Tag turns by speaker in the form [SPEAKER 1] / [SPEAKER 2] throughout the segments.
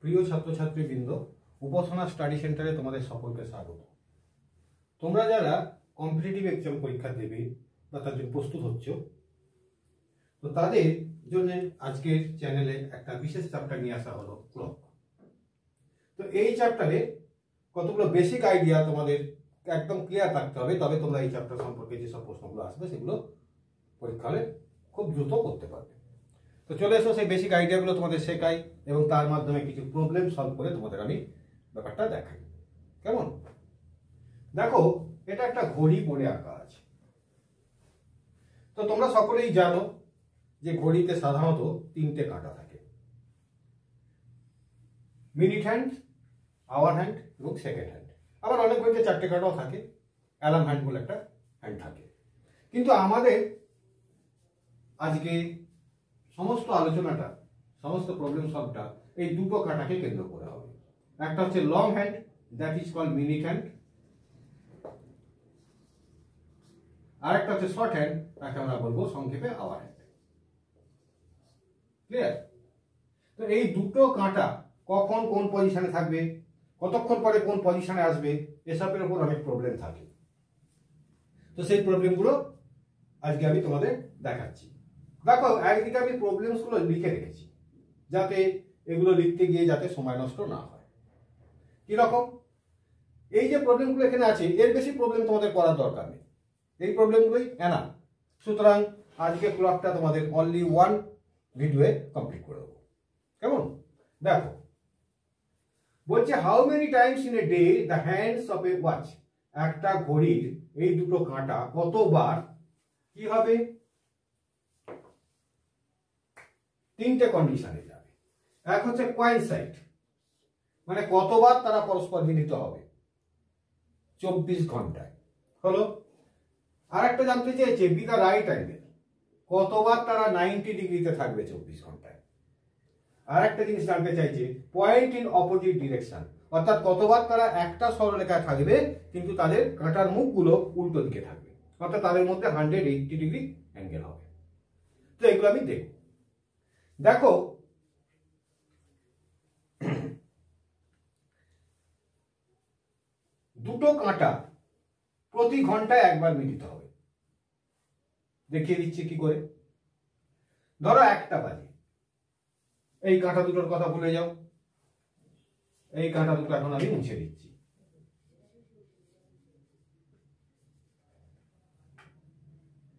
[SPEAKER 1] প্রিয় ছাত্রছাত্রীবৃন্দ, উপাসনা স্টাডি সেন্টারে তোমাদের সকলকে স্বাগত। তোমরা যারা কম্পিটিটিভ এক্সাম পরীক্ষা দেবে বা তার জন্য প্রস্তুত হচ্ছ, তো তাদের জন্য আজকের চ্যানেলে একটা বিশেষ চ্যাপ্টার নিয়ে আসা হলো ক্লক। তো এই চ্যাপ্টারে কতগুলো বেসিক আইডিয়া তোমাদের একদম ক্লিয়ার থাকতে হবে, তবে তোমরা এই চ্যাপ্টার সম্পর্কে যেসব প্রশ্নগুলো আসবে সেগুলো পরীক্ষা হলে খুব দ্রুত করতে পারবে। তো চলে এসো, সেই বেসিক আইডিয়াগুলো তোমাদের শেখাই এবং তার মাধ্যমে কিছু প্রবলেম সলভ করে তোমাদের আমি ব্যাপারটা দেখাই। কেমন? দেখো, এটা একটা ঘড়ি পড়ে আঁকা আছে। তো তোমরা সকলেই জানো যে ঘড়িতে সাধারণত তিনটে কাঁটা থাকে, মিনিট হ্যান্ড, আওয়ার হ্যান্ড এবং সেকেন্ড হ্যান্ড। আবার অনেক ঘড়িতে চারটে কাঁটাও থাকে, অ্যালার্ম হ্যান্ড বলে একটা হ্যান্ড থাকে। কিন্তু আমাদের আজকে সমস্ত আলোচনাটা, সমস্ত প্রবলেম সলভটা এই দুটো কাঁটাকে কেন্দ্র করে হবে। একটা হচ্ছে long hand, that is called minute hand, আর একটা হচ্ছে শর্ট হ্যান্ড, তাকে আমরা বলবো সংক্ষেপে আওয়ার হ্যান্ড। ক্লিয়ার? তো এই দুটো কাঁটা কখন কোন পজিশনে থাকবে, কতক্ষণ পরে কোন পজিশনে আসবে, এসবের উপর অনেক প্রবলেম থাকে। তো সেই প্রবলেমগুলো আজকে আমি তোমাদের দেখাচ্ছি। দেখো, একদিকে আমি প্রবলেমসগুলো লিখে রেখেছি যাতে এগুলো লিখতে গিয়ে যাতে সময় নষ্ট না হয়। কিরকম? এই যে প্রবলেমগুলো এখানে আছে, এর বেশি প্রবলেম তোমাদের করার দরকার নেই, এই প্রবলেমগুলোই এনাফ। সুতরাং আজকে ক্লকটা তোমাদের অনলি ওয়ান ভিডিওয়ে কমপ্লিট করে দেবো। কেমন? দেখো, বলছে how many Times in a day the hands of A watch. একটা ঘড়ির এই দুটো কাঁটা কতবার কি হবে, তিনটে কন্ডিশনে যাবে। এক হচ্ছে কোয়েনসাইড, মানে কতবার তারা পরস্পর মিলিত হবে, 24 ঘন্টায় হলো। আর একটা জানতে চেয়েছে উইথ দ্য রাইট অ্যাঙ্গেল, কতবার তারা 90 ডিগ্রিতে থাকবে 24 ঘন্টায়। আর একটা জিনিস জানতে চাইছে পয়েন্ট ইন অপোজিট ডিরেকশন, অর্থাৎ কতবার তারা একটা সরলরেখায় থাকবে কিন্তু তাদের কাঁটার মুখগুলো উল্টো দিকে থাকবে, অর্থাৎ তাদের মধ্যে 180 ডিগ্রি অ্যাঙ্গেল হবে। তো এগুলো আমি দেখব। দেখো, দুটো কাঁটা প্রতি ঘন্টায় একবার মিলিত হবে। দেখিয়ে দিচ্ছি কি করে। ধরো 1টা বাজে, এই কাঁটা দুটোর কথা ভুলে যাও, এই কাঁটা দুটো এখন আমি মুছে দিচ্ছি।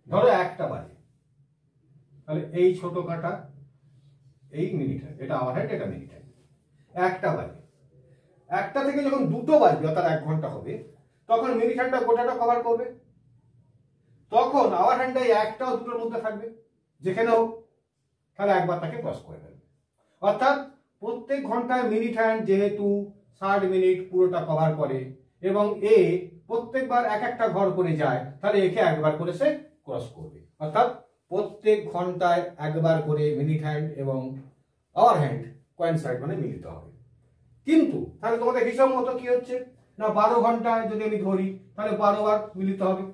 [SPEAKER 1] ধরো 1টা বাজে, তাহলে এই ছোট কাঁটা, এই মিনিট হ্যান্ড, এটা আওয়ার হ্যান্ড, এটা মিনিট হ্যান্ড। 1টা বাজে, 1টা থেকে যখন 2টো বাজবে অর্থাৎ 1 ঘন্টা হবে, তখন মিনিট হ্যান্ডটা গোটাটা কভার করবে। তখন আওয়ার হ্যান্ডটা 1টা ও 2টোর মধ্যে থাকবে, যেখানে হোক, তাহলে একবার তাকে ক্রস করে ফেলবে। অর্থাৎ প্রত্যেক ঘন্টায় মিনিট হ্যান্ড যেহেতু 60 মিনিট পুরোটা কভার করে এবং এ প্রত্যেকবার এক একটা ঘর করে যায়, তাহলে একে একবার করে সে ক্রস করবে। অর্থাৎ প্রত্যেক ঘন্টায় একবার করে মিনিট হ্যান্ড এবং আওয়ার হ্যান্ড কোয়েনসাইড মানে মিলিত হবে। কিন্তু তাহলে তোমাদের হিসাব মতো কি হচ্ছে না, 12 ঘন্টায় যদি আমি ধরি তাহলে 12 বার মিলিত হবে।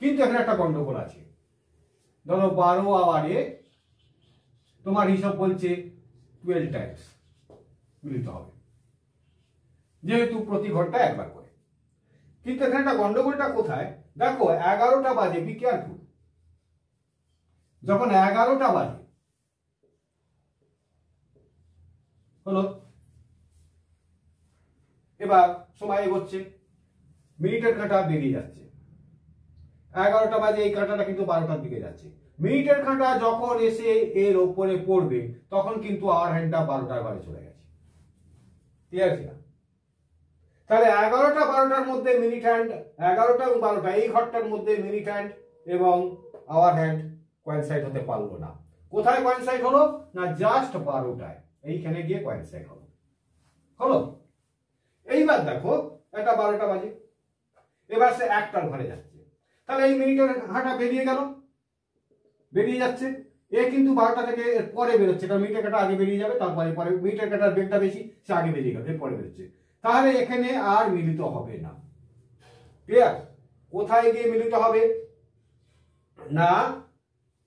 [SPEAKER 1] কিন্তু এখানে একটা গন্ডগোল আছে। ধরো 12 আওয়ারে তোমার হিসাব বলছে 12 টাইমস মিলিত হবে, যেহেতু প্রতি ঘন্টায় একবার করে। কিন্তু এখানে একটা গন্ডগোলটা কোথায়, দেখো 11টা বাজে, বি কেয়ারফুল। যখন 11টা বাজে হলো, এবার সময় এগোচ্ছে, মিনিটের কাঁটা বেরিয়ে যাচ্ছে। 11টা বাজে, এই কাঁটাটা কিন্তু 12টার দিকে যাচ্ছে। মিনিটের কাঁটা যখন এসে এর ওপরে পড়বে তখন কিন্তু আওয়ার হ্যান্ডটা 12টার ঘরে চলে গেছে। ক্লিয়ার কিনা? তাহলে 11টা 12টার মধ্যে মিনিট হ্যান্ড, 11টা এবং 12টা এই ঘরটার মধ্যে মিনিট হ্যান্ড এবং আওয়ার হ্যান্ড কোয়েনসাইড হতে পারলো না। কোথায় কোয়েনসাইড হলো না, জাস্ট 12টায়, এইখানে গিয়ে কোয়েনসাইড হলো। হলো। এইবার দেখো, এটা 12টা বাজে, এবার সে 1টার ঘরে যাচ্ছে। তাহলে এই মিনিটের হাঁটা বেরিয়ে গেল, বেরিয়ে যাচ্ছে। এ কিন্তু 12টা থেকে পরে বেরোচ্ছে, কারণ মিনিটের কাঁটা আগে বেরিয়ে যাবে, তারপরে পরে মিনিটের কাঁটার বেগটা বেশি, সে আগে বেরিয়ে গেল, এরপরে বেরোচ্ছে। তাহলে এখানে আর মিলিত হবে না। ক্লিয়ার? কোথায় গিয়ে মিলিত হবে না,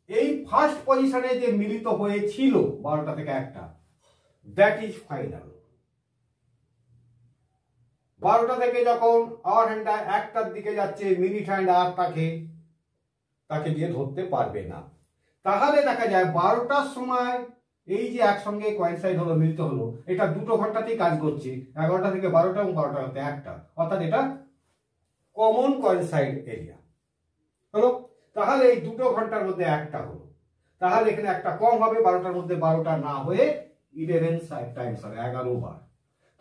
[SPEAKER 1] এই ফার্স্ট পজিশনে যে মিলিত হয়েছিল 12টা থেকে 1টা, দ্যাট ইজ ফাইনাল। 12টা থেকে যখন আওয়ার হ্যান্ডটা 1টার দিকে যাচ্ছে, মিনিট হ্যান্ড আর তাকে দিয়ে ধরতে পারবে না। তাহলে দেখা যায় 12টার সময় এই যে একসঙ্গে কোয়েনসাইড হলো, মিলিত হলো, এটা 2 ঘন্টাতেই কাজ করছে, 11টা থেকে 12টা এবং 12টা থেকে 1টা, অর্থাৎ এটা কমন কোয়েনসাইড এরিয়া হলো। তাহলে এই 2 ঘন্টার মধ্যে 1টা হলো, তাহলে এখানে একটা কম হবে, 12টার মধ্যে 12টা না হয়ে 11 টাইমস হবে, 11 বার।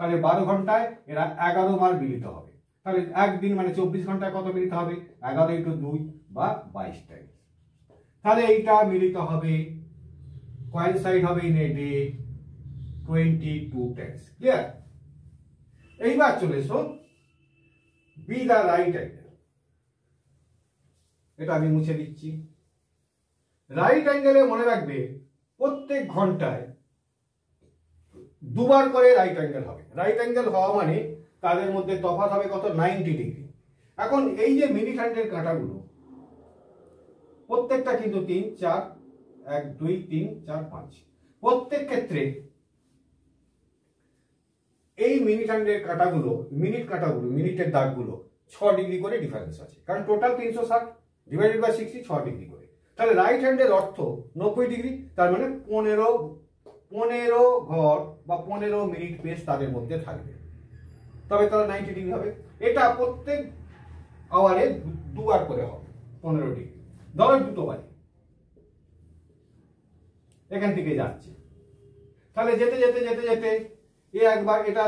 [SPEAKER 1] তাহলে 12 ঘন্টায় এরা 11 বার মিলিত হবে। তাহলে একদিন মানে 24 ঘন্টায় কত মিলিত হবে? 11 × 2 বা 22 টাইম। তাহলে এইটা মিলিত হবে, কোয়েনসাইড হবে in a day 22 Times. Clear? এইবার চলে এসো বি দা রাইট অ্যাঙ্গেল। এটা আমি মুছে দিচ্ছি। রাইট অ্যাঙ্গেলে মনে রাখবে প্রত্যেক ঘন্টায় 2 বার করে রাইট অ্যাঙ্গেল হবে। রাইট অ্যাঙ্গেল হওয়া মানে তাদের মধ্যে তফাৎ হবে কত? 90 ডিগ্রি। এখন এই যে মিনিট হ্যান্ডের কাঁটাগুলো প্রত্যেকটা কিন্তু 3, 4, 1, 2, 3, 4, 5, প্রত্যেক ক্ষেত্রে এই মিনিট হ্যান্ডের কাঁটাগুলো, মিনিটের দাগগুলো 6 ডিগ্রি করে ডিফারেন্স আছে, কারণ টোটাল 360 ডিভাইডেড বাই 60 6 ডিগ্রি করে। তাহলে রাইট হ্যান্ডের অর্থ 90 ডিগ্রি, তার মানে 15 ঘর বা 15 মিনিট পেস তাদের মধ্যে থাকবে, তবে তারা 90 ডিগ্রি হবে। এটা প্রত্যেক আওয়ারে 2 বার করে হবে 15 ডিগ্রি। ধরো 2টো বাজে, এখান থেকে যাচ্ছে, তাহলে যেতে যেতে যেতে যেতে একবার এটা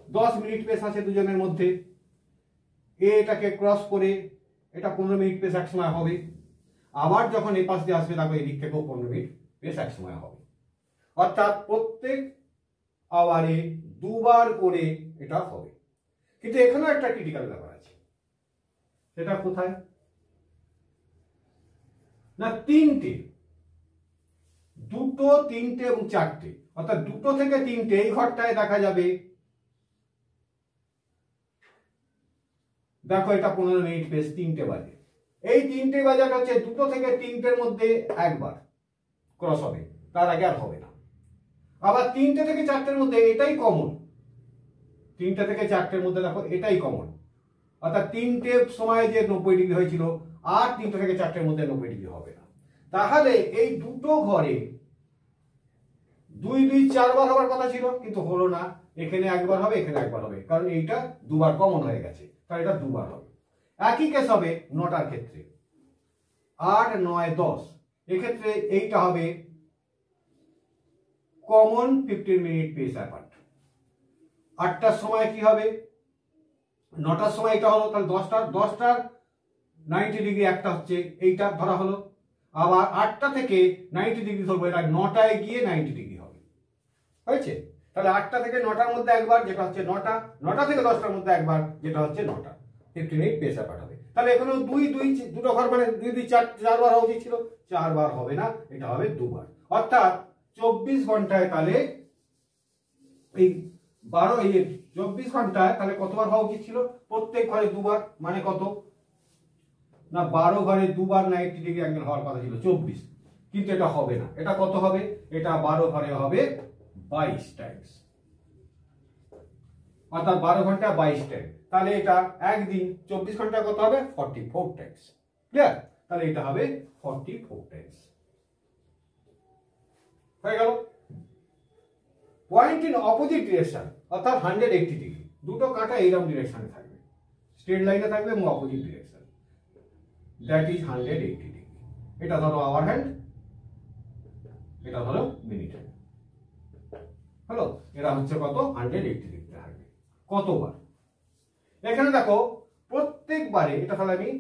[SPEAKER 1] 10 মিনিট পেস আছে দুজনের মধ্যে, এটাকে ক্রস করে এটা 15 মিনিট পেস এক সময় হবে। আবার যখন এই পাশ দিয়ে আসবে দেখো এই দিক থেকেও 15 মিনিট পেস এক সময় হবে। অর্থাৎ প্রত্যেক আওয়ারে 2 বার করে এটা হবে। কিন্তু এখানেও একটা ক্রিটিক্যাল ব্যাপার আছে, সেটা কোথায়? না 3টে, 2টো, 3টে এবং 4টে, অর্থাৎ 2টো থেকে 3টে এই ঘরটায় দেখা যাবে, দেখো এটা 15 মিনিট পেস 3টে বাজে। এই 3টে বাজাটা হচ্ছে 2টো থেকে 3টের মধ্যে একবার ক্রস হবে, তার আগে আর হবে না। আবার 3টে থেকে 4টের মধ্যে এটাই কমন, 3টে থেকে 4টের মধ্যে দেখো এটাই কমন, অর্থাৎ 3টের সময় যে 90 ডিগ্রি হয়েছিল আর 3টে থেকে 4টের মধ্যে 90 ডিগ্রি হবে না। তাহলে এই 2টো ঘরে 2, 2, 4 বার হওয়ার কথা ছিল, কিন্তু হলো না। এখানে একবার হবে, এখানে একবার হবে, কারণ এইটা 2 বার কমন হয়ে গেছে, তাহলে এটা 2 বার হবে। একই কেস হবে 9টার ক্ষেত্রে, 8, 9, 10, এক্ষেত্রে এইটা হবে কমন 15 মিনিট পেস অ্যাপার্ট। 8টার সময় কি হবে? 9টার সময় এটা হলো, তাহলে 10টার 90 ডিগ্রি একটা হচ্ছে, এইটা ধরা হলো। আবার 8টা থেকে 90 ডিগ্রি ধরবো, এটা 9টায় গিয়ে 90 ডিগ্রি হবে, হয়েছে? তাহলে 8টা থেকে 9টার মধ্যে একবার, যেটা হচ্ছে 9টা, 9টা থেকে 10টার মধ্যে একবার, যেটা হচ্ছে 9টা, 15 মিনিট পেস অ্যাপার্ট হবে। তাহলে এখানেও 2 ঘর মানে 2, 2, 4 বার হওয়া উচিত ছিল, 4 বার হবে না, এটা হবে 2 বার। অর্থাৎ 24 ঘন্টায় তাহলে এই 24 ঘন্টায় তাহলে কতবার হওয়া উচিত ছিল? প্রত্যেক ঘরে 2 বার, মানে কত? না 12 ঘরে 2 বার 90 ডিগ্রি অ্যাঙ্গেল হওয়ার কথা ছিল 24, কিন্তু এটা হবে না। এটা কত হবে? এটা 12 ঘরে হবে 22 টাইমস, অর্থাৎ 12 ঘন্টা 22 টাইম। তাহলে এটা একদিন 24 ঘন্টা কত হবে? 44 টাইমস। ক্লিয়ার? তাহলে এটা হবে 44 টাইমস। হয়ে গেল। পয়েন্ট ইন অপোজিট ডিরেকশন, অর্থাৎ 180 ডিগ্রি, 2টো কাঁটা এইরকম ডিরেকশনে থাকবে, স্ট্রেট লাইনে থাকবে এবং opposite direction, that is 180 degree. এটা ধরো আওয়ার হ্যান্ড, এটা ধরো মিনিট হ্যান্ড, হলো? এরা হচ্ছে কত? 180 ডিগ্রি থাকবে। কতবার? এখানে দেখো প্রত্যেকবারে, এটা তাহলে আমি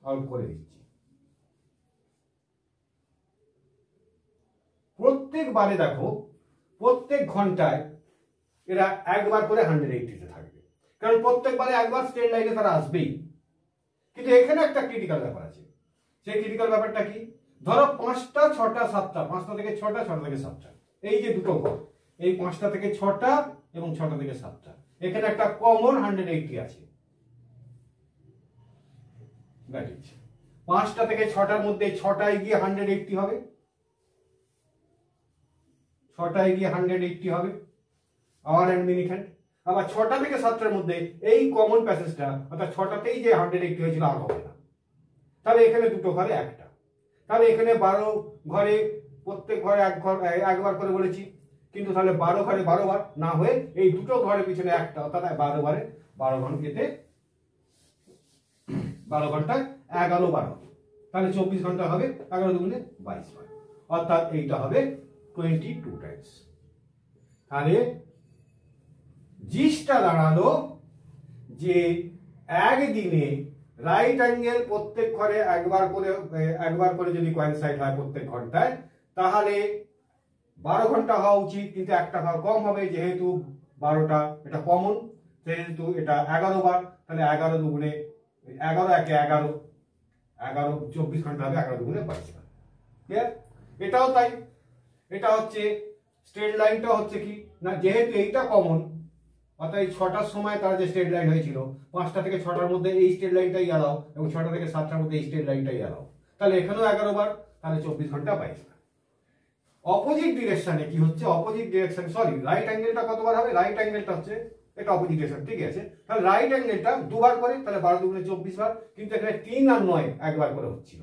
[SPEAKER 1] আউট করে দিচ্ছি, প্রত্যেকবারে দেখো প্রত্যেক ঘন্টায় এরা একবার করে 180 থাকবে, কারণ প্রত্যেকবারে একবার স্ট্রেট লাইনে তারা আসবেই। কিন্তু এখানে একটা ক্রিটিক্যাল ব্যাপার আছে। সেই ক্রিটিক্যাল ব্যাপারটা কি? ধরো 5টা, 6টা, 7টা, 5টা থেকে 6টা, 6টা থেকে 7টা, এই যে 2টো ঘর, এই 5টা থেকে 6টা এবং 6টা থেকে 7টা, এখানে একটা কমন 180 আছে। 5টা থেকে 6টার মধ্যে 6টায় গিয়ে 180 হবে, 6টায় গিয়ে 180 হবে আওয়ার হ্যান্ড মিনিট হ্যান্ড। আবার 6টা থেকে 7টার মধ্যে এই কমন প্যাসেজটা অর্থাৎ 6টাতেই যে 180 হয়েছিল আর হবে না, তাহলে এখানে দুটো ঘরে একটা, তাহলে এখানে 12 ঘরে প্রত্যেক ঘরে একবার করে বলেছি, কিন্তু তাহলে 12 ঘরে 12 বার না হয়ে এই দুটো ঘরের পিছনে একটা, অর্থাৎ 12 বারে 12 ঘন্টাতে 12 ঘন্টায় 11 বার হবে, তাহলে 24 ঘন্টা হবে 11 দুগুণে 22 বার, অর্থাৎ এইটা হবে 22 টাইমস। তাহলে জিসটা দাঁড়ালো যে একদিনে রাইট অ্যাঙ্গেল প্রত্যেক ঘরে একবার করে যদি কোইনসাইড হয় প্রত্যেক ঘন্টায়, তাহলে 12 ঘন্টা হওয়া উচিত, কিন্তু একটা ঘর কম হবে যেহেতু 12টা এটা কমন, যেহেতু এটা 11 বার, তাহলে 11 দুগুণে 11 একে 11, 24 ঘন্টা হবে 11 দুগুণে 22 বার। ক্লিয়ার? এটাও তাই, এটা হচ্ছে স্ট্রেট লাইনটা হচ্ছে কি না, যেহেতু এইটা কমন, অর্থাৎ এই 6টার সময় তার যে স্ট্রেট লাইন হয়েছিল 5টা থেকে 6টার মধ্যে এই স্ট্রেট লাইনটাই এলাও, এবং 6টা থেকে 7টার মধ্যে এই স্ট্রেট লাইনটাই এলাও, তাহলে এখানেও 11 বার, তাহলে 24 ঘন্টা 22 বার। অপোজিট ডিরেকশনে কি হচ্ছে, অপোজিট ডিরেকশন সরি রাইট অ্যাঙ্গেলটা কতবার হবে, রাইট অ্যাঙ্গেলটা হচ্ছে এটা অপোজিট ডিরেকশন, ঠিক আছে, তাহলে রাইট অ্যাঙ্গেলটা দুবার করে, তাহলে 12 দুগুণে 24 বার, কিন্তু এখানে 3 আর 9 একবার করে হচ্ছিল,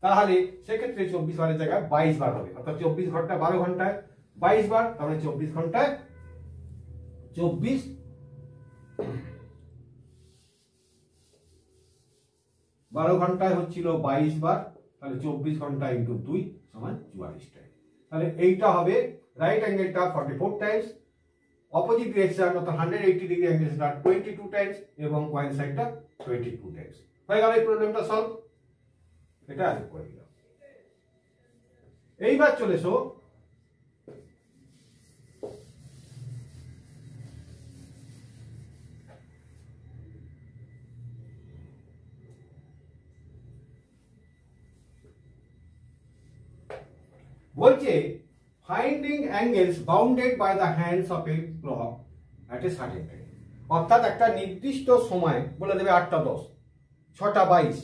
[SPEAKER 1] তাহলে সেক্ষেত্রে 24 বারের জায়গায় 22 বার হবে, অর্থাৎ 24 ঘন্টা 12 ঘন্টায় 22 বার, তাহলে 24 ঘন্টায় 12 ঘন্টায় হচ্ছিল 22 বার, তাহলে 24 ঘন্টা ইন্টু 2 সমান 44 টাইম। তাহলে এইটা হবে রাইট অ্যাঙ্গেলটা 44 টাইমস, অপোজিট ডিরেকশন অর্থাৎ 180 ডিগ্রি অ্যাঙ্গেলটা 22 টাইমস, এবং কোইনসাইডটা 22 টাইমস। হয়ে গেল এই প্রবলেমটা সলভ। এটা আরেক করে দিলাম। এইবার চলে এসো বলছে finding angles bounded by the hands of a clock at a certain time, অর্থাৎ একটা নির্দিষ্ট সময় বলে দেবে 8টা 10, 6টা 22,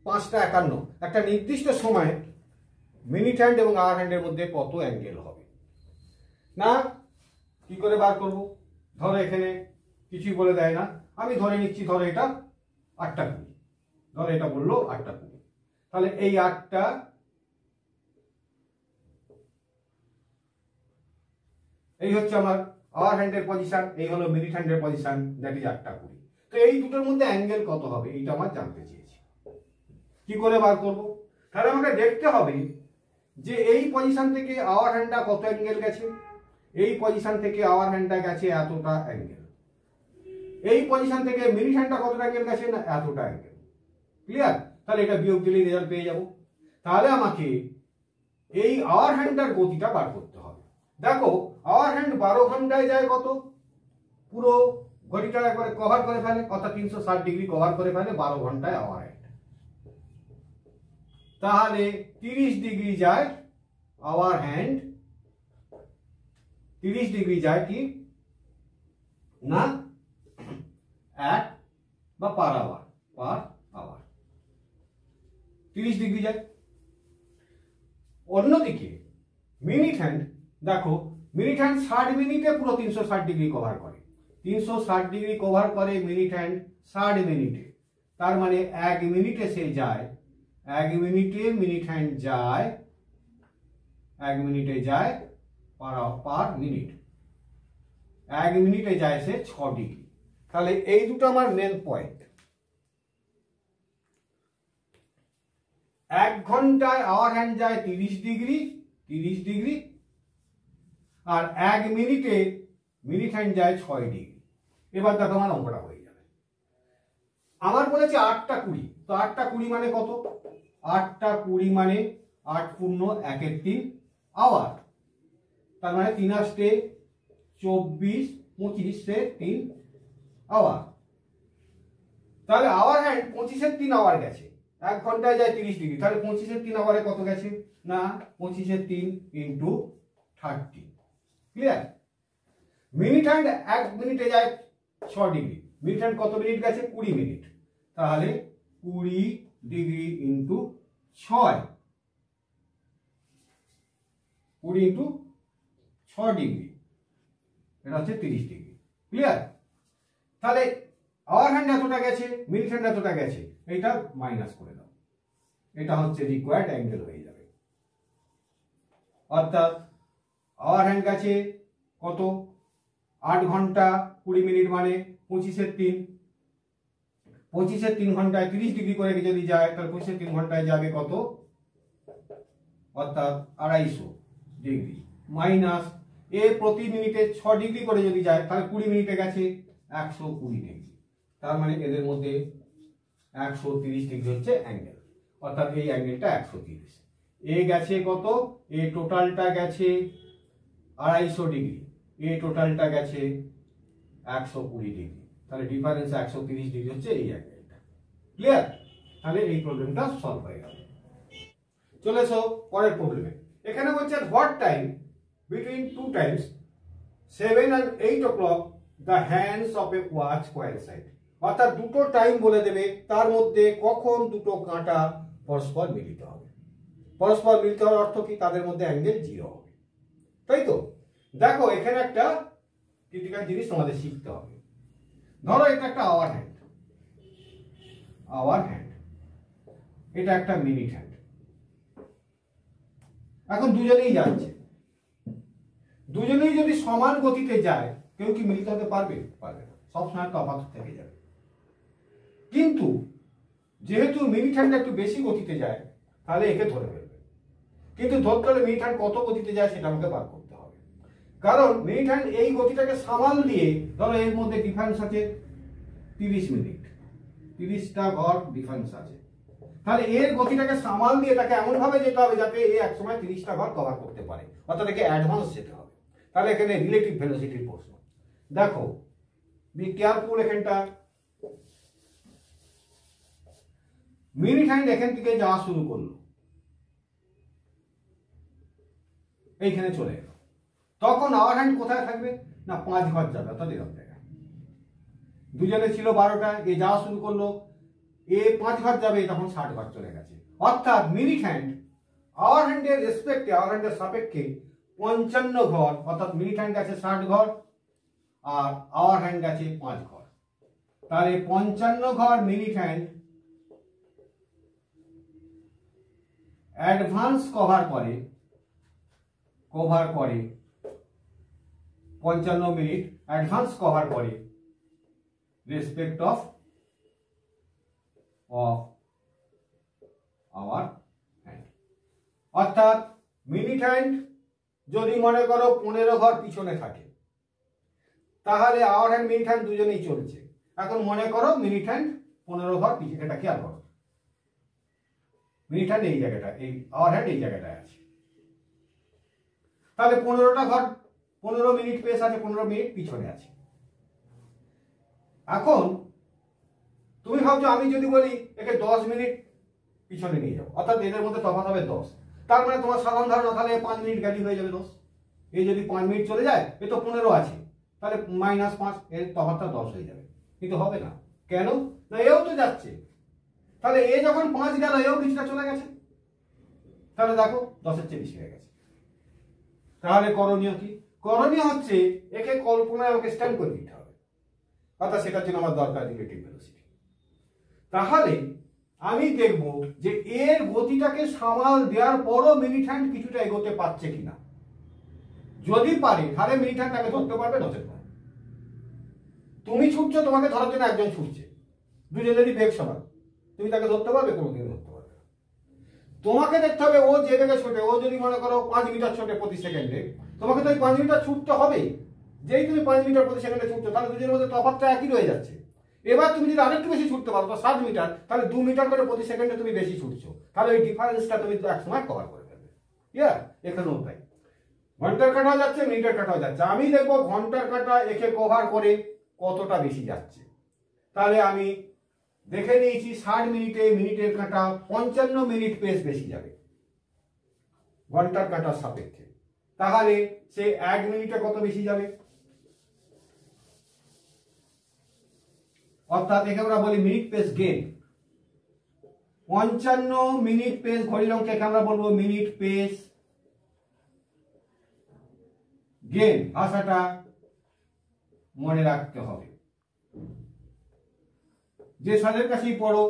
[SPEAKER 1] 5টা 51, একটা নির্দিষ্ট সময় মিনিট হ্যান্ড এবং আওয়ার হ্যান্ডের মধ্যে কত অ্যাঙ্গেল হবে না, কি করে বার করব? ধরো এখানে কিছুই বলে দেয় না, আমি ধরে নিচ্ছি ধরো এটা 8টা 20, ধরো এটা বললো 8টা 20, তাহলে এই 8টা এই হচ্ছে আমার আওয়ার হ্যান্ডের পজিশন, এই হলো মিনিট হ্যান্ডের পজিশন, দ্যাট ইজ 8টা 20। তো এই দুটোর মধ্যে অ্যাঙ্গেল কত হবে এইটা আমার জানতে চেয়েছি, কি করে বার করব? তাহলে আমাকে দেখতে হবে যে এই পজিশন থেকে আওয়ার হ্যান্ডটা কত অ্যাঙ্গেল গেছে, এই পজিশন থেকে আওয়ার হ্যান্ডটা গেছে এতটা অ্যাঙ্গেল, এই পজিশন থেকে মিনিট হ্যান্ডটা কতটা অ্যাঙ্গেল গেছে না এতটা অ্যাঙ্গেল। ক্লিয়ার? তাহলে এটা বিয়োগ দিলেই রেজাল্ট পেয়ে যাব। তাহলে আমাকে এই আওয়ার হ্যান্ডটার গতিটা বার করতে হবে। দেখো আওয়ার হ্যান্ড 12 ঘন্টায় যায় কত, পুরো ঘড়িটা একবারে কভার করে ফেলে, অর্থাৎ 360 ডিগ্রি কভার করে ফেলে 12 ঘন্টায় আওয়ার হ্যান্ড, তাহলে 30 ডিগ্রি যায় আওয়ার হ্যান্ড, 30 ডিগ্রি যায় কি না এক বা পার আওয়ার, 30 ডিগ্রি যায়। অন্যদিকে মিনিট হ্যান্ড দেখো, মিনিট হ্যান্ড 60 মিনিটে পুরো 360 ডিগ্রি কভার করে, 360 ডিগ্রি কভার করে মিনিট হ্যান্ড 60 মিনিটে, তার মানে 1 মিনিটে সে যায়, 1 মিনিটে মিনিট হ্যান্ড যায়, 1 মিনিটে যায় পার মিনিট, 1 মিনিটে যায় সে 6 ডিগ্রি। তাহলে এই দুটো আমার মেন পয়েন্ট। 1 ঘন্টায় আওয়ার হ্যান্ড যায় 30 ডিগ্রি, আর 1 মিনিটে মিনিট হ্যান্ড যায় 6 ডিগ্রি। এবার দেখো আমার অঙ্কটা হয়ে যাবে। আমার বলেছে 8টা 20, তো 8টা 20 মানে কত, 8টা 20 মানে 8 পূর্ণ 1 3 আওয়ার, তার মানে 3 আসতে 24, 25 সে 3 আওয়ার। তাহলে আওয়ার হ্যান্ড 25-এর 3 আওয়ার গেছে, 1 ঘন্টায় যায় 30 ডিগ্রি, তাহলে 25-এর 3 আওয়ারে কত গেছে না 25-এর 3 ইন্টু 30। ক্লিয়ার? মিনিট হ্যান্ড 1 মিনিটে যায় 6 ডিগ্রি, মিনিট হ্যান্ড কত মিনিট গেছে 20 মিনিট, তাহলে 20 ডিগ্রি ইন্টু 6, 20 ইন্টু ডিগ্রি, এটা হচ্ছে 30 ডিগ্রি। ক্লিয়ার? তাহলে আওয়ার হ্যান্ড এতটা গেছে, মিনিট হ্যান্ড এতটা গেছে, এইটা মাইনাস করে দাও, এটা হচ্ছে রিকোয়ার্ড অ্যাঙ্গেল হয়ে যাবে। অর্থাৎ আওয়ার হ্যান্ড গেছে কত, 8 ঘন্টা 20 মিনিট মানে 25/3, 25/3 ঘন্টায় 30 ডিগ্রি করে যদি যায় তাহলে 25/3 ঘন্টায় যাবে কত, অর্থাৎ 250 ডিগ্রি, মাইনাস এ প্রতি মিনিটে 6 ডিগ্রি করে যদি যায় তাহলে 20 মিনিটে গেছে 120 ডিগ্রি। তার মানে এদের মধ্যে 130 ডিগ্রি হচ্ছে অ্যাঙ্গেল, অর্থাৎ এই অ্যাঙ্গেলটা 130। এ গেছে কত, এ টোটালটা গেছে 250 ডিগ্রি, এ টোটালটা গেছে 120 ডিগ্রি, তাহলে ডিফারেন্স 130 ডিগ্রি হচ্ছে এই অ্যাঙ্গেলটা। ক্লিয়ার? তাহলে এই প্রবলেমটা সলভ হয়ে গেল। চলে এসো পরের প্রবলেমে। এখানে বলছে what time between 2 times 7 and 8 o'clock the hands of a watch coincide, অর্থাৎ দুটো টাইম বলে দেবে, তার মধ্যে কখন দুটো কাঁটা পরস্পর মিলিত হবে। পরস্পর মিলিত হওয়ার অর্থ কি, তাদের মধ্যে অ্যাঙ্গেল 0 হবে, তাই তো? দেখো এখানে একটা ক্রিটিক্যাল জিনিস তোমাদের শিখতে হবে। ধরো এটা একটা আওয়ার হ্যান্ড, আওয়ার হ্যান্ড, এটা একটা মিনিট হ্যান্ড। এখন দুজনেই যাচ্ছে, দুজনেই যদি সমান গতিতে যায় কেউ কি মিলিত হতে পারবে? পারবে না, সবসময় তফাৎ থেকে যাবে। কিন্তু যেহেতু মিনিট হ্যান্ড একটু বেশি গতিতে যায় তাহলে একে ধরে ফেলবে, কিন্তু ধরতে হলে মিনিট হ্যান্ড কত গতিতে যায় সেটা আমাকে বার করতে হবে। কারণ মিনিট হ্যান্ড এই গতিটাকে সামাল দিয়ে, ধরো এর মধ্যে ডিফারেন্স আছে 30 মিনিট, 30টা ঘর ডিফারেন্স আছে, তাহলে এর গতিটাকে সামাল দিয়ে তাকে এমন ভাবে যেতে হবে যাতে এ এক সময় 30টা ঘর কভার করতে পারে, অর্থাৎ একে অ্যাডভান্স যেতে হবে। তাহলে এখানে রিলেটিভ ভেলোসিটির প্রশ্ন। দেখো বি কেয়ারফুল, এখানটা মিনিট হ্যান্ড এখান থেকে যাওয়া শুরু করলো, এইখানে চলে এলো, তখন আওয়ার হ্যান্ড কোথায় থাকবে না 5 ঘর যাবে, অর্থাৎ এরকম জায়গায়। দুজনে ছিল 12টা, এ যাওয়া শুরু করলো, এ 5 ঘর যাবে, তখন 60 ঘর চলে গেছে। অর্থাৎ মিনিট হ্যান্ড আওয়ার হ্যান্ডের রেসপেক্টে, আওয়ার হ্যান্ডের সাপেক্ষে 55 ঘর, অর্থাৎ মিনিট হ্যান্ড গেছে 60 ঘর আর আওয়ার হ্যান্ড গেছে 5 ঘর। তাহলে 55 ঘর মিনিট হ্যান্ড অ্যাডভান্স কভার করে 55 মিনিট অ্যাডভান্স কভার করে রেসপেক্ট অফ আওয়ার হ্যান্ড। অর্থাৎ মিনিট হ্যান্ড যদি মনে করো 15 ঘর পিছনে থাকে, তাহলে আওয়ার হ্যান্ড মিনিট হ্যান্ড দুজনেই চলছে। এখন মনে করো মিনিট হ্যান্ড 15 ঘর পিছনে, এটা খেয়াল করো, মিনিট হ্যান্ড এই জায়গাটা, এই আওয়ার হ্যান্ড এই জায়গাটায় আছে, তাহলে 15টা ঘর 15 মিনিট পেস আছে, 15 মিনিট পিছনে আছে। এখন তুমি ভাবছো আমি যদি বলি একে 10 মিনিট পিছনে নিয়ে যাও, অর্থাৎ এদের মধ্যে তফাৎ হবে 10, তার মানে তোমার সাধারণ ধারণা তাহলে 5 মিনিট গ্যালি হয়ে যাবে 10। এই যদি 5 মিনিট চলে যায়, এ তো 15 আছে, তাহলে -5, এর তফাৎটা 10 হয়ে যাবে। কিন্তু হবে না, কেন না, এও তো যাচ্ছে, তাহলে এ যখন 5 গেল এও কিছুটা চলে গেছে, তাহলে দেখো 10-এর চেয়ে বেশি হয়ে গেছে। তাহলে করণীয় কি? করণীয় হচ্ছে একে কল্পনায় আমাকে স্ট্যান্ড করে দিতে হবে, অর্থাৎ সেটার জন্য আমার দরকার রিলেটিভ ভেলোসিটি। তাহলে আমি দেখব যে এর গতিটাকে সামাল দেওয়ার পরও মিনিট হ্যান্ড কিছুটা এগোতে পারছে কিনা। যদি পারে তাহলে মিনিট হ্যান্ড তাকে ধরতে পারবে, নচেত না। তুমি ছুটছো, তোমাকে ধরার জন্য একজন ছুটছে, দুজনেরই বেগ সমান, তুমি তাকে ধরতে পারবে? কোনোদিন ধরতে পারবে না। তোমাকে দেখতে হবে ও যে বেগে ছোটে, ও যদি মনে করো 5 মিটার ছোটে প্রতি সেকেন্ডে, তোমাকে তো 5 মিটার ছুটতে হবে। যেই তুমি 5 মিটার প্রতি সেকেন্ডে ছুটছো, তাহলে দুজনের মধ্যে তফাৎটা একই রয়ে যাচ্ছে। এবার তুমি যদি আরেকটু বেশি ছুটতে পারো, 7 মিটার, তাহলে 2 মিটার করে প্রতি সেকেন্ডে তুমি বেশি ছুটছো, তাহলে ওই ডিফারেন্সটা তুমি এক সময় কভার করে ফেলবে। ক্লিয়ার? এখানেও তাই, ঘন্টার কাটা যাচ্ছে, মিনিটের কাটা যাচ্ছে। আমি দেখবো ঘন্টার কাটা একে কভার করে কতটা বেশি যাচ্ছে। তাহলে আমি দেখে নিয়েছি 60 মিনিটে মিনিটের কাটা 55 মিনিট পেস বেশি যাবে ঘন্টার কাটার সাপেক্ষে। তাহলে সে 1 মিনিটে কত বেশি যাবে? অর্থাৎ একে আমরা বলি minute pace gain. 55 minute pace ঘড়ির অঙ্কে আমরা বলবো মিনিট পেস গেন ভাষাটা মনে রাখতে হবে। যে স্যারের কাছেই পড়ো,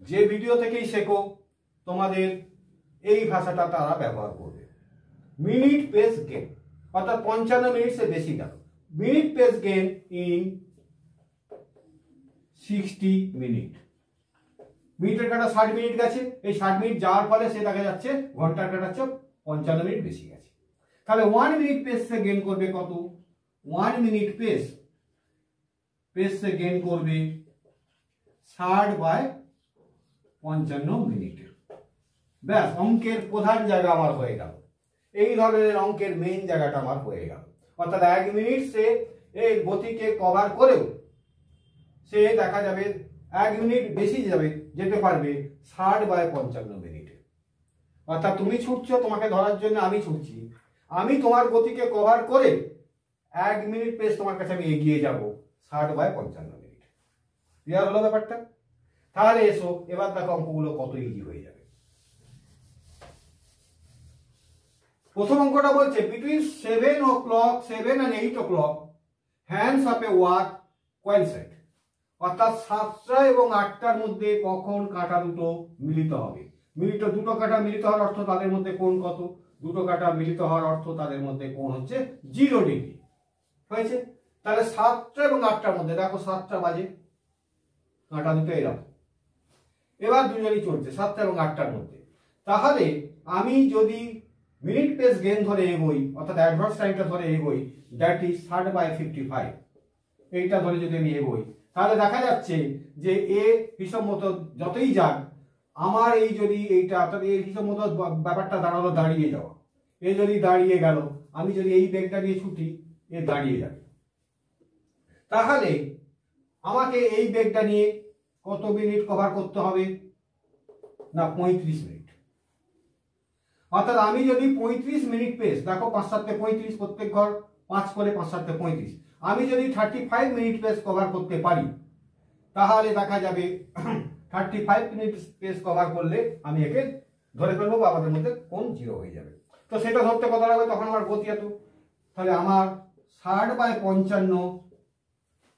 [SPEAKER 1] যে ভিডিও থেকেই শেখো, তোমাদের এই ভাষাটা তারা ব্যবহার করবে। মিনিট পেস গেন, অর্থাৎ 55 মিনিট সে বেশি গেল। Minute pace gain in 60 minute. মিনিটের কাটা 60 মিনিট গেছে, এই 60 মিনিট যাওয়ার ফলে সে দেখা যাচ্ছে ঘন্টার কাটা 55 মিনিট বেশি গেছে। তাহলে 1 মিনিট পেস সে গেন করবে কত? 1 মিনিট পেস সে গেন করবে 60/55 মিনিটে। ব্যাস, অঙ্কের প্রধান জায়গা আমার হয়ে গেল। এই ধরনের অঙ্কের মেইন জায়গাটা আমার হয়ে গেল। অর্থাৎ 1 মিনিট সে এই গতিকে কভার করেও সে দেখা যাবে 1 মিনিট বেশি যেতে পারবে 60/55 মিনিটে। অর্থাৎ তুমি ছুটছো, তোমাকে ধরার জন্য আমি ছুটছি, আমি তোমার গতিকে কভার করে 1 মিনিট পেস তোমার কাছে আমি এগিয়ে যাব 60/55 মিনিট। ক্লিয়ার হলো ব্যাপারটা? তাহলে এসো এবার দেখো অঙ্কগুলো কত ইজি হয়ে যাবে। প্রথম অঙ্কটা বলছে between 7 and 8 o'clock hands of A watch coincide. অর্থাৎ 7টা এবং 8টার মধ্যে কখন কাঁটা দুটো মিলিত হবে। দুটো কাঁটা মিলিত হওয়ার অর্থ তাদের মধ্যে কোণ কত? দুটো কাঁটা মিলিত হওয়ার অর্থ তাদের মধ্যে কোণ হচ্ছে 0 ডিগ্রি। হয়েছে? তাহলে 7টা এবং 8টার মধ্যে, দেখো 7টা বাজে, কাঁটা দুটো এরকম। এবার দুজনই চলছে 7টা এবং 8টার মধ্যে। তাহলে আমি যদি মিনিট পেস গেন ধরে এগোই, অর্থাৎ অ্যাডভান্স টাইমটা ধরে এগোই, দ্যাট ইজ 60/55, এইটা ধরে যদি আমি এগোই, তাহলে দেখা যাচ্ছে যে এ হিসাব মতো যতই যাক, আমার এই যদি এইটা অর্থাৎ এর হিসাব মতো ব্যাপারটা দাঁড়ালো দাঁড়িয়ে যাওয়া। এ যদি দাঁড়িয়ে গেল, আমি যদি এই বেগটা নিয়ে ছুটি, এ দাঁড়িয়ে যাবে। তাহলে আমাকে এই বেগটা নিয়ে কত মিনিট কভার করতে হবে? না, 35 মিনিট। অর্থাৎ আমি যদি 35 মিনিট পেস, দেখো 5 7 35, প্রত্যেক ঘর 5 করে, 5 7 35, আমি যদি 35 মিনিট পেস কভার করতে পারি, তাহলে দেখা যাবে 35 মিনিট পেস কভার করলে আমি একে ধরে ফেলবো বা আমাদের মধ্যে কোণ 0 হয়ে যাবে। তো সেটা ধরতে কত লাগবে? তখন আমার গতি এত। তাহলে আমার 60/55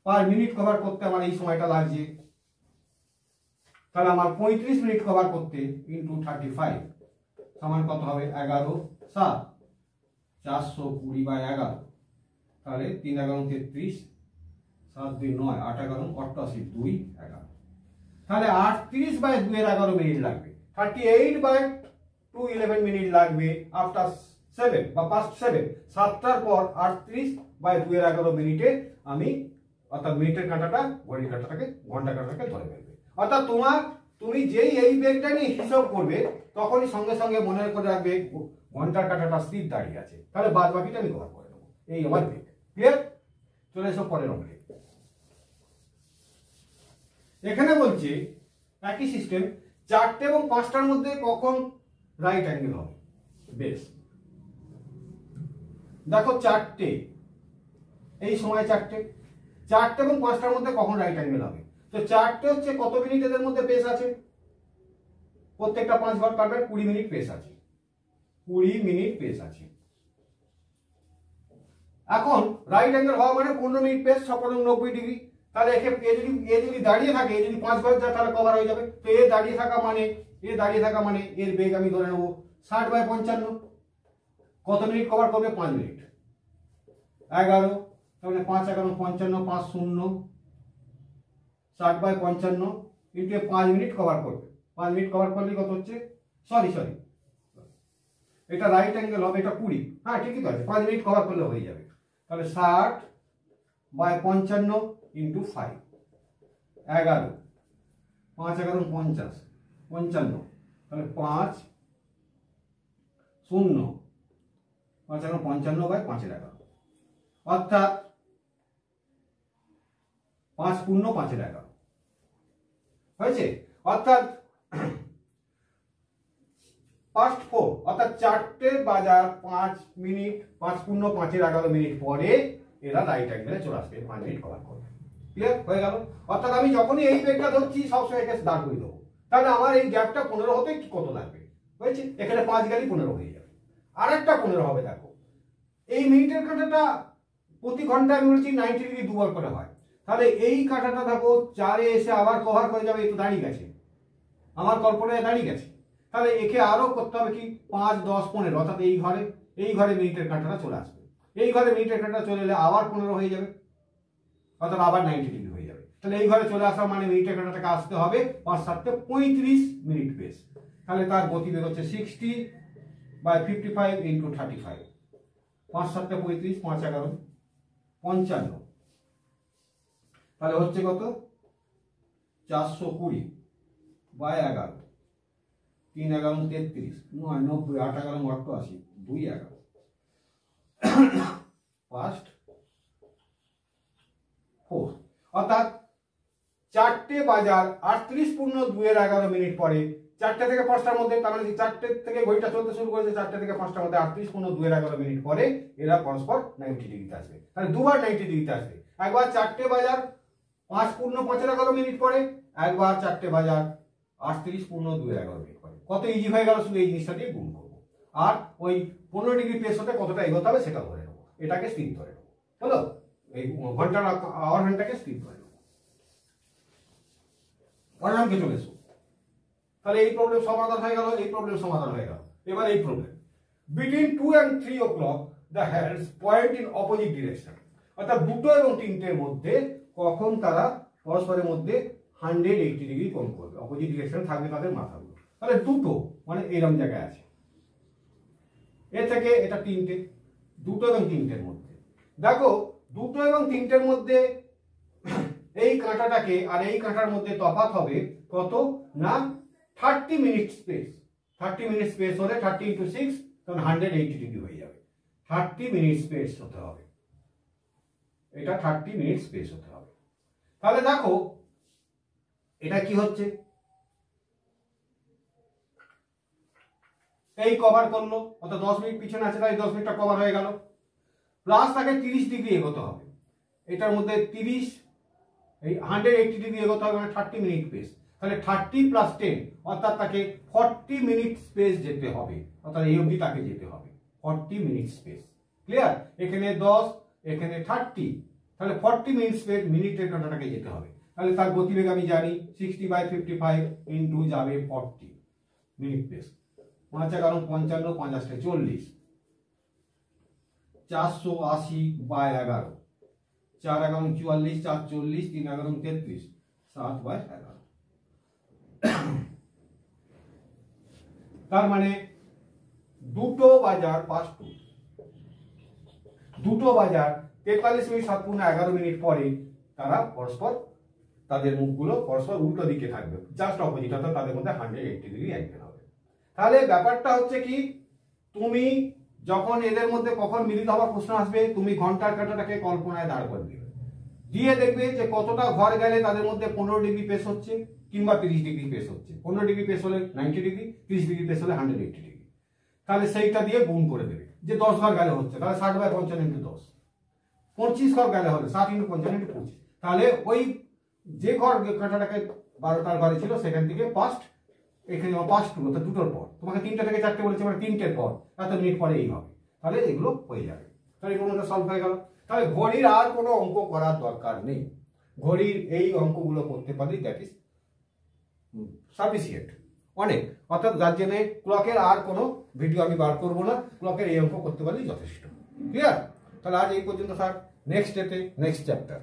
[SPEAKER 1] পার মিনিট কভার করতে আমার এই সময়টা লাগছে। তাহলে আমার 35 মিনিট কভার করতে ইন্টু 35 সমান কত হবে? 11 7 420/11। তাহলে 3 11 33, 7 2 9, 8 11 88, 2 11। তাহলে 38/2 এর 11 মিনিট লাগবে। 38/2 11 মিনিট লাগবে আফটার 7 বা পাস্ট 7। 7টার পর 38/2 এর 11 মিনিটে আমি, অর্থাৎ মিনিটের কাঁটাটা ঘড়ির কাঁটাটাকে, ঘন্টা কাঁটাটাকে ধরে ফেলবে। অর্থাৎ তুমি যেই এই বেগটা নিয়ে হিসাব করবে, তখনই সঙ্গে সঙ্গে মনে করে রাখবে ঘন্টার কাঁটাটা স্থির দাঁড়িয়ে আছে। তাহলে বাদ বাকিটা আমি কভার করে দেবো। এই আমার বেগ। ক্লিয়ার? চলে এসো পরের অঙ্কে। এখানে বলছে একই সিস্টেম, 4টে এবং 5টার মধ্যে কখন রাইট অ্যাঙ্গেল হবে। বেশ, দেখো 4টে, এই সময় 4টে এবং 5টার মধ্যে কখন রাইট অ্যাঙ্গেল হবে। তো 4টে হচ্ছে কত মিনিট এদের মধ্যে পেস আছে? প্রত্যেকটা 5 ঘর কাটবে, 20 মিনিট পেস আছে। 20 মিনিট পেস আছে। এখন রাইট অ্যাঙ্গেল হওয়া মানে 15 মিনিট পেস, 90 ডিগ্রি। তাহলে এ যদি দাঁড়িয়ে থাকে, এ যদি 5 ঘর যায়, তাহলে কভার হয়ে যাবে। তো এ দাঁড়িয়ে থাকা মানে এর বেগ আমি ধরে নেবো 60/55। কত মিনিট কভার করবে? 5 মিনিট। 11, তাহলে 5 11 55, 5 0, 60/55 ইন্টু 5 মিনিট কভার করবে। 5 মিনিট কভার করলে কত হচ্ছে? সরি, এটা রাইট অ্যাঙ্গেল হবে, এটা 20। হ্যাঁ, ঠিকই তো আছে, 5 মিনিট কভার করলে হয়ে যাবে। তাহলে 60/55 ইন্টু 5, 11, 5 11 50, 55, তাহলে 5 0, 5 11 55/5 এর 11, অর্থাৎ 5 0 5 এর 11 হয়েছে। অর্থাৎ ফার্স্ট 4, অর্থাৎ 4টে বাজার 5 মিনিট, 5 0 5 এর 11 মিনিট পরে এরা রাইট অ্যাঙ্গেলে চলে আসবে, 5 মিনিট কভার করবে। ক্লিয়ার হয়ে গেল? অর্থাৎ আমি যখনই এই বেগটা ধরছি, সবসময় একে দাঁড় করে দেবো। তাহলে আমার এই গ্যাপটা 15 হতে কত লাগবে? হয়েছে, এখানে 5 গেলেই 15 হয়ে যাবে। আর একটা 15 হবে, দেখো এই মিনিটের কাঁটাটা প্রতি ঘন্টায় আমি বলছি 90 ডিগ্রি দুবার করে হয়। তাহলে এই কাঁটাটা দেখো 4-এ এসে আবার কভার করে যাবে, এই তো দাঁড়িয়ে গেছে, আমার কল্পনায় দাঁড়িয়ে গেছে। তাহলে একে আরো করতে হবে কি 5, 10, 15, অর্থাৎ এই ঘরে মিনিটের কাঁটাটা চলে আসবে। এই ঘরে মিনিটের কাঁটাটা চলে এলে আবার 15 হয়ে যাবে, অর্থাৎ আবার 90 ডিগ্রি হয়ে যাবে। তাহলে এই ঘরে চলে আসা মানে মিনিটের কাঁটাটাকে আসতে হবে 5 7 35 মিনিট বেশ। তাহলে তার গতিবেগ হচ্ছে 60/55 × 35। 5 7 35, 5 11 55। তাহলে হচ্ছে কত? 420/11, 3 11 33, 9 90, 8 11 88, 2 11 ফার্স্ট 4। অর্থাৎ 4টে বাজার 38 পূর্ণ 2-11 মিনিট পরে 4টে থেকে 5টার মধ্যে, তার মানে 4টে থেকে ঘড়িটা চলতে শুরু করেছে, 4টে থেকে 5টার মধ্যে 38 পূর্ণ 2-11 মিনিট পরে এরা পরস্পর 90 ডিগ্রিতে আসবে। তাহলে দুবার 90 ডিগ্রিতে আসবে। একবার 4টে বাজার 5 পূর্ণ 5-11 মিনিট পরে, একবার 4টে বাজার 38 পূর্ণ 2-11 মিনিট পরে। কত ইজি হয়ে গেল, শুধু এই জিনিসটা দিয়ে গুণ করবো। আর ওই 15 ডিগ্রি পেস হতে কতটা এগোতে হবে সেটা ধরে নেবো, এটাকে স্থির ধরে নেবো। হলো, এই ঘন্টার আওয়ার হ্যান্ডটাকে স্থির ধরে নেবো। অনামকে চলে এসো। তাহলে এই প্রবলেম সমাধান হয়ে গেল, এই প্রবলেম সমাধান হয়ে গেল। এবার এই problem, between 2 and 3 o'clock the hands point in opposite direction। অর্থাৎ 2টো এবং 3টের মধ্যে কখন তারা পরস্পরের মধ্যে 180 ডিগ্রি কোণ করবে, অপোজিট ডিরেকশন থাকবে তাদের মাথাগুলো। তাহলে 2টো মানে এইরকম জায়গায় আছে, এ থেকে এটা 3টে, 2টো এবং 3টের মধ্যে। দেখো 2টো এবং 3টের মধ্যে এই কাঁটাটাকে আর এই কাঁটার মধ্যে তফাৎ হবে কত না 30 মিনিট স্পেস। 30 মিনিট স্পেস হলে 30 × 6 তখন 180 ডিগ্রি হয়ে যাবে। 30 মিনিট স্পেস হতে হবে, এটা 30 মিনিট স্পেস হতে হবে। তাহলে দেখো এটা কি হচ্ছে, এই কভার করলো, অর্থাৎ 10 মিনিট পিছনে আছে, তাই 10 মিনিটটা কভার হয়ে গেল। প্লাস তাকে 30 ডিগ্রি এগোতে হবে, এটার মধ্যে 30 এই 180 ডিগ্রি এগোতে হবে, মানে 30 মিনিট স্পেস। তাহলে 30 + 10 অর্থাৎ তাকে 40 মিনিট স্পেস যেতে হবে, অর্থাৎ এই অবধি তাকে যেতে হবে 40 মিনিট স্পেস। ক্লিয়ার? এখানে 10, এখানে 30, তাহলে 40 মিনিট স্পেস মিনিটের কাঁটাটাকে যেতে হবে। তাহলে তার গতিবেগ আমি জানি 60/55 ইন্টু যাবে 40 মিনিট স্পেস। 5 11 55, 5 8 40, 480/11, 4 11 44, 4 40, 3 11 33, 7/11। তার মানে 2টো বাজার 5টু, 2টো বাজার 43 মিনিট 7 পূর্ণ 11 মিনিট পরে তারা পরস্পর, তাদের মুখগুলো পরস্পর উল্টো দিকে থাকবে, জাস্ট অপোজিট, অর্থাৎ তাদের মধ্যে 180 ডিগ্রি অ্যাঙ্গেল হবে। তাহলে ব্যাপারটা হচ্ছে কি, তুমি যখন এদের মধ্যে কখন মিলিত হওয়ার প্রশ্ন আসবে, তুমি ঘন্টার কাঁটাটাকে কল্পনায় দাঁড় করে দিবে, দিয়ে দেখবে যে কতটা ঘর গেলে তাদের মধ্যে 15 ডিগ্রি পেস হচ্ছে কিংবা 30 ডিগ্রি পেস হচ্ছে। 15 ডিগ্রি পেস হলে 90 ডিগ্রি, 30 ডিগ্রি পেস হলে 180 ডিগ্রি। তাহলে সেইটা দিয়ে গুণ করে দেবে যে 10 ঘর গেলে হচ্ছে, তাহলে 60/55 × 10। 25 ঘর গেলে হবে 60 × 55 × 25। তাহলে ওই যে ঘর কাঁটাটাকে 12টার ঘরে ছিল সেখান থেকে ফার্স্ট, এখানে 5টু, অর্থাৎ 2টোর পর, তোমাকে 3টে থেকে 4টে বলেছে, মানে 3টের পর এত মিনিট পরে এই হবে। তাহলে এগুলো হয়ে যাবে। তাহলে এই প্রবলেমটা সলভ হয়ে গেল। তাহলে ঘড়ির আর কোনো অঙ্ক করার দরকার নেই, ঘড়ির এই অঙ্কগুলো করতে পারি, দ্যাট ইজ সাফিসিয়েন্ট, অনেক। অর্থাৎ যার জন্য ক্লকের আর কোনো ভিডিও আমি বার করবো না, ক্লকের এই অঙ্ক করতে পারলেই যথেষ্ট। ক্লিয়ার? তাহলে আজ এই পর্যন্ত স্যার, নেক্সট ডেতে নেক্সট চ্যাপ্টার।